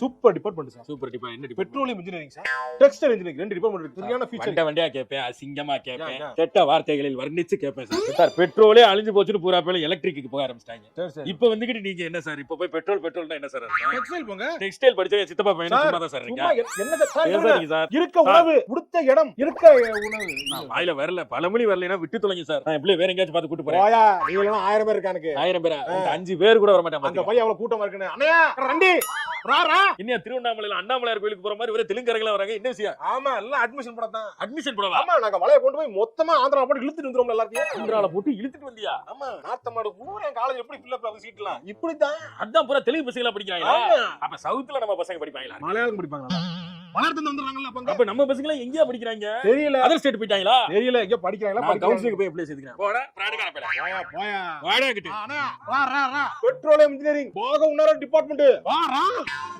Super department sir. Super டிபா என்ன petroleum engineering sir, textile engineering, ரெண்டு department இருக்கு. சரியான ஃபீச்சர். வண்ட வண்டியா கேட்பேன், அசிங்கமா கேட்பேன், யா. கெட்ட வார்த்தைகளில் வர்ணிச்சு கேட்பேன் சார். சார் பெட்ரோலே அழிஞ்சு போச்சுன்னு பூரா பேல எலக்ட்ரிக்கு போக ஆரம்பிச்சிட்டாங்க. சரி சரி. இப்போ வந்துகிட்டு நீங்க என்ன சார் இப்போ போய் பெட்ரோல்னா என்ன சார் அர்த்தம்? டெக்ஸ்டைல் போங்க. டெக்ஸ்டைல் படிச்ச சித்தப்பா பையன் சார், சும்மா தான் சார் சும்மா இருக்கீங்க. என்ன சார் பேசாதீங்க சார். இருக்க உணவு, உடுத்த இடம், இருக்க உணவு. நான் வாயில வரல, பழமொழி வரலைன்னா விட்டு தொலைங்க சார். நான் எப்படி வேற எங்கேயாச்சும் பார்த்து கூட்டு போறேன். போயா, நீங்க எல்லாம் 1000 பேர் இருக்கானுக்கு. 1000 பேரா? 5 பேர் கூட வர மாட்டாங்க. அந்த பையன் அவ்வளவு கூட்டமா இருக்குன்னு. அண்ணா ரண்டி ராரா. இன்னும் திருவண்ணாமலையில அண்ணாமலையார் கோயிலுக்கு போற மாதிரி ஒரே தெலுங்கர்களா வராங்க. என்ன விஷயம்? ஆமா, எல்லாம் அட்மிஷன் போடத்தான். அட்மிஷன் போடவா? ஆமா, நாங்க வலைய கொண்டு போய் மொத்தமா ஆந்திரா போட்டு இழுத்துட்டு வந்துருவோம் எல்லாத்தையும். ஆந்திரால போட்டு இழுத்துட்டு வந்தியா? ஆமா, நாத்தமாடு பூரா காலேஜ் எப்படி ஃபில் அப் ஆகுது சீட்லாம். இப்படிதான். அதான் பூரா தெலுங்கு பசங்களா படிக்கிறாங்களா? ஆமா. அப்ப சவுத்துல நம்ம பசங்க படிப்பாங்களா? மலையாளம் படிப்பாங்களா? மலையாளத்துல வந்துறாங்கல்ல அப்பங்க. அப்ப நம்ம பசங்களா எங்கயா படிக்கிறாங்க? தெரியல. அதர் ஸ்டேட் போயிட்டாங்களா? தெரியல, எங்க படிக்கிறாங்களா? நான் கவுன்சிலிங் போய் அப்ளை செய்துக்கிறேன். போடா பிராடுகார பேல. போயா போயா. வாடா கிட்ட. அண்ணா ரா ரா ரா. பெட்ரோலியம் இன்ஜினியரிங் போக இன்னொரு டிபார்ட்மெண்ட். வா ரா.